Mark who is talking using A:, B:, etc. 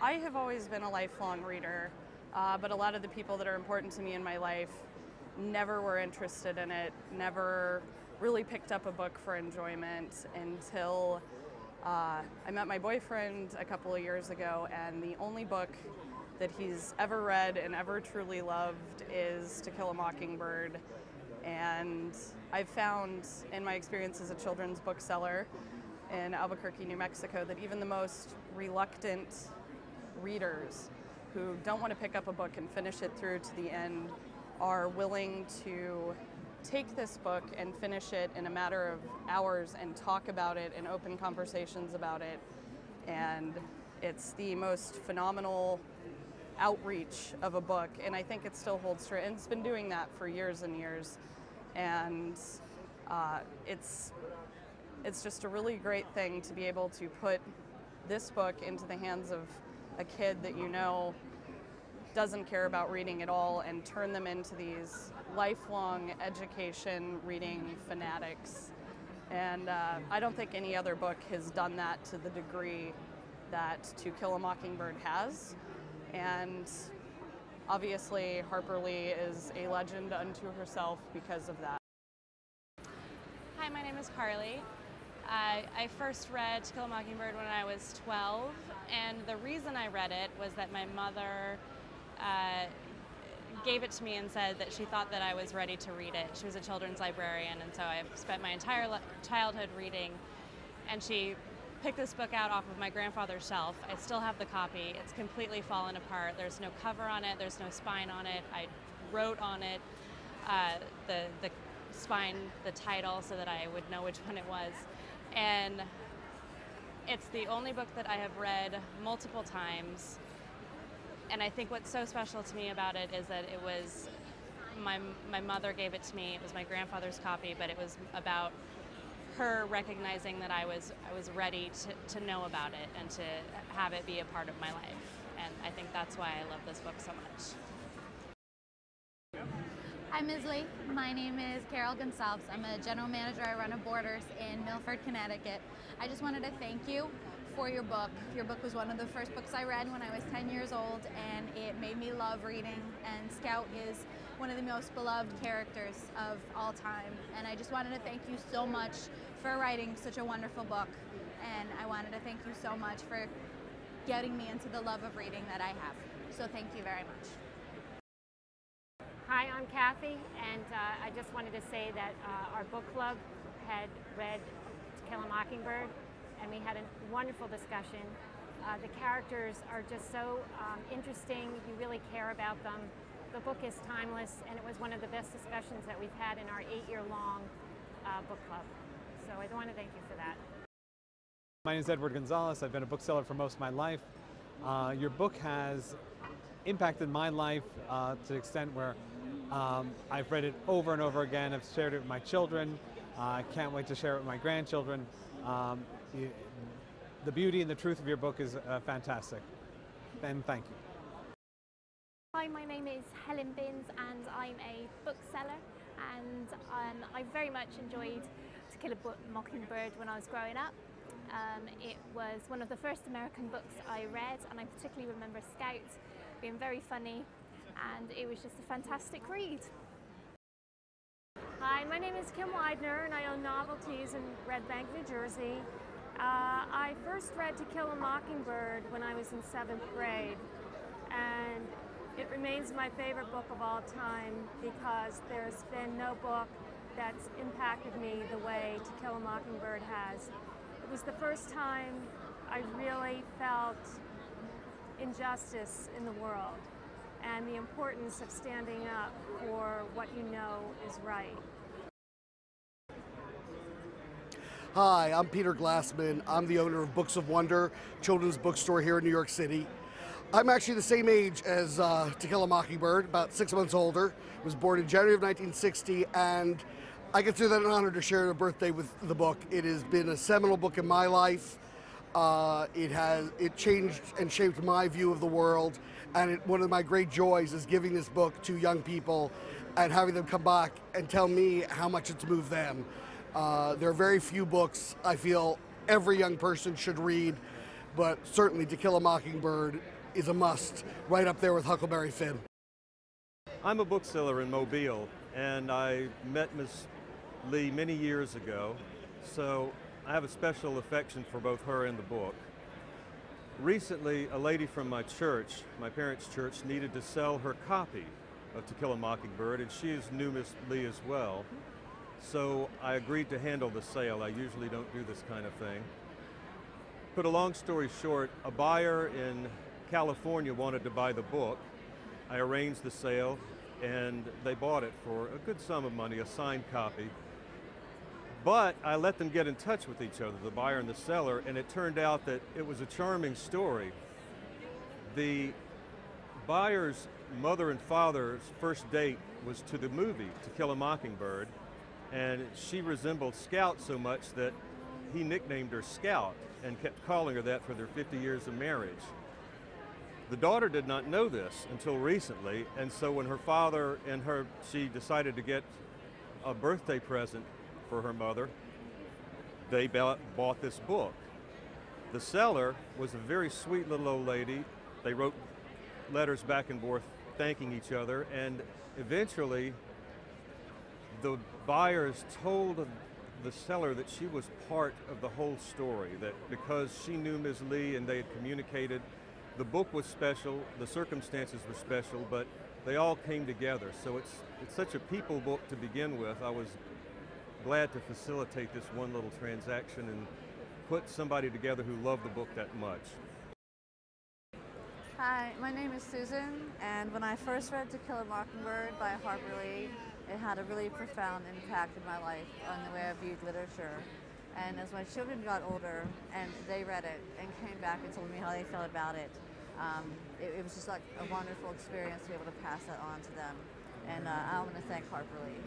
A: I have always been a lifelong reader, but a lot of the people that are important to me in my life never were interested in it, never really picked up a book for enjoyment until I met my boyfriend a couple of years ago, and the only book that he's ever read and ever truly loved is To Kill a Mockingbird. And I've found in my experience as a children's bookseller in Albuquerque, New Mexico, that even the most reluctant readers who don't want to pick up a book and finish it through to the end are willing to take this book and finish it in a matter of hours and talk about it and open conversations about it. And it's the most phenomenal outreach of a book, and I think it still holds true, and it's been doing that for years and years. And it's just a really great thing to be able to put this book into the hands of a kid that you know doesn't care about reading at all and turn them into these lifelong education reading fanatics. And I don't think any other book has done that to the degree that To Kill a Mockingbird has. And obviously Harper Lee is a legend unto herself because of that.
B: Hi, my name is Carly. I first read To Kill a Mockingbird when I was 12, and the reason I read it was that my mother gave it to me and said that she thought that I was ready to read it. She was a children's librarian, and so I've spent my entire childhood reading, and she picked this book out off of my grandfather's shelf. I still have the copy. It's completely fallen apart. There's no cover on it, there's no spine on it. I wrote on it the spine, the title, so that I would know which one it was. And it's the only book that I have read multiple times. And I think what's so special to me about it is that it was, my mother gave it to me. It was my grandfather's copy, but it was about her recognizing that I was ready to know about it and to have it be a part of my life. And I think that's why I love this book so much.
C: Hi, Ms. Lee. My name is Carol Gonsalves. I'm a general manager. I run a Borders in Milford, Connecticut. I just wanted to thank you for your book. Your book was one of the first books I read when I was 10 years old, and it made me love reading. And Scout is one of the most beloved characters of all time. And I just wanted to thank you so much for writing such a wonderful book. And I wanted to thank you so much for getting me into the love of reading that I have. So thank you very much.
D: Hi, I'm Kathy, and I just wanted to say that our book club had read To Kill a Mockingbird, and we had a wonderful discussion. The characters are just so interesting. You really care about them. The book is timeless, and it was one of the best discussions that we've had in our 8-year-long book club. So I want to thank you for that.
E: My name is Edward Gonzalez. I've been a bookseller for most of my life. Your book has impacted my life to the extent where I've read it over and over again. I've shared it with my children. I can't wait to share it with my grandchildren. The beauty and the truth of your book is fantastic. And thank you.
F: Hi, my name is Helen Binns, and I'm a bookseller, and I very much enjoyed To Kill a Mockingbird when I was growing up. It was one of the first American books I read, and I particularly remember Scout being very funny, and it was just a fantastic read.
G: Hi, my name is Kim Widener, and I own Novelties in Red Bank, New Jersey. I first read To Kill a Mockingbird when I was in 7th grade, and it remains my favorite book of all time because there's been no book that's impacted me the way To Kill a Mockingbird has. It was the first time I really felt injustice in the world and the importance of standing up for what you know is right.
H: Hi, I'm Peter Glassman. I'm the owner of Books of Wonder, children's bookstore here in New York City. I'm actually the same age as To Kill a Mockingbird, about 6 months older. I was born in January of 1960, and I consider that an honor to share a birthday with the book. It has been a seminal book in my life. It changed and shaped my view of the world, and one of my great joys is giving this book to young people and having them come back and tell me how much it's moved them. There are very few books I feel every young person should read but certainly To Kill a Mockingbird is a must, right up there with Huckleberry Finn.
I: I'm a bookseller in Mobile, and I met Ms. Lee many years ago, so I have a special affection for both her and the book. Recently, a lady from my church, my parents' church, needed to sell her copy of To Kill a Mockingbird, and she knew Ms. Lee as well. So I agreed to handle the sale. I usually don't do this kind of thing. Put a long story short, a buyer in California wanted to buy the book. I arranged the sale, and they bought it for a good sum of money, a signed copy. But I let them get in touch with each other, the buyer and the seller, and it turned out that it was a charming story. The buyer's mother and father's first date was to the movie, To Kill a Mockingbird, and she resembled Scout so much that he nicknamed her Scout and kept calling her that for their 50 years of marriage. The daughter did not know this until recently, and so when her father and she decided to get a birthday present for her mother, they bought this book. The seller was a very sweet little old lady. They wrote letters back and forth thanking each other, and eventually the buyers told the seller that she was part of the whole story, that because she knew Ms. Lee and they had communicated, the book was special, the circumstances were special, but they all came together. So it's such a people book to begin with. I was glad to facilitate this one little transaction and put somebody together who loved the book that much.
J: Hi, my name is Susan, and when I first read To Kill a Mockingbird by Harper Lee, it had a really profound impact in my life on the way I viewed literature. And as my children got older and they read it and came back and told me how they felt about it, it was just like a wonderful experience to be able to pass that on to them. And I want to thank Harper Lee.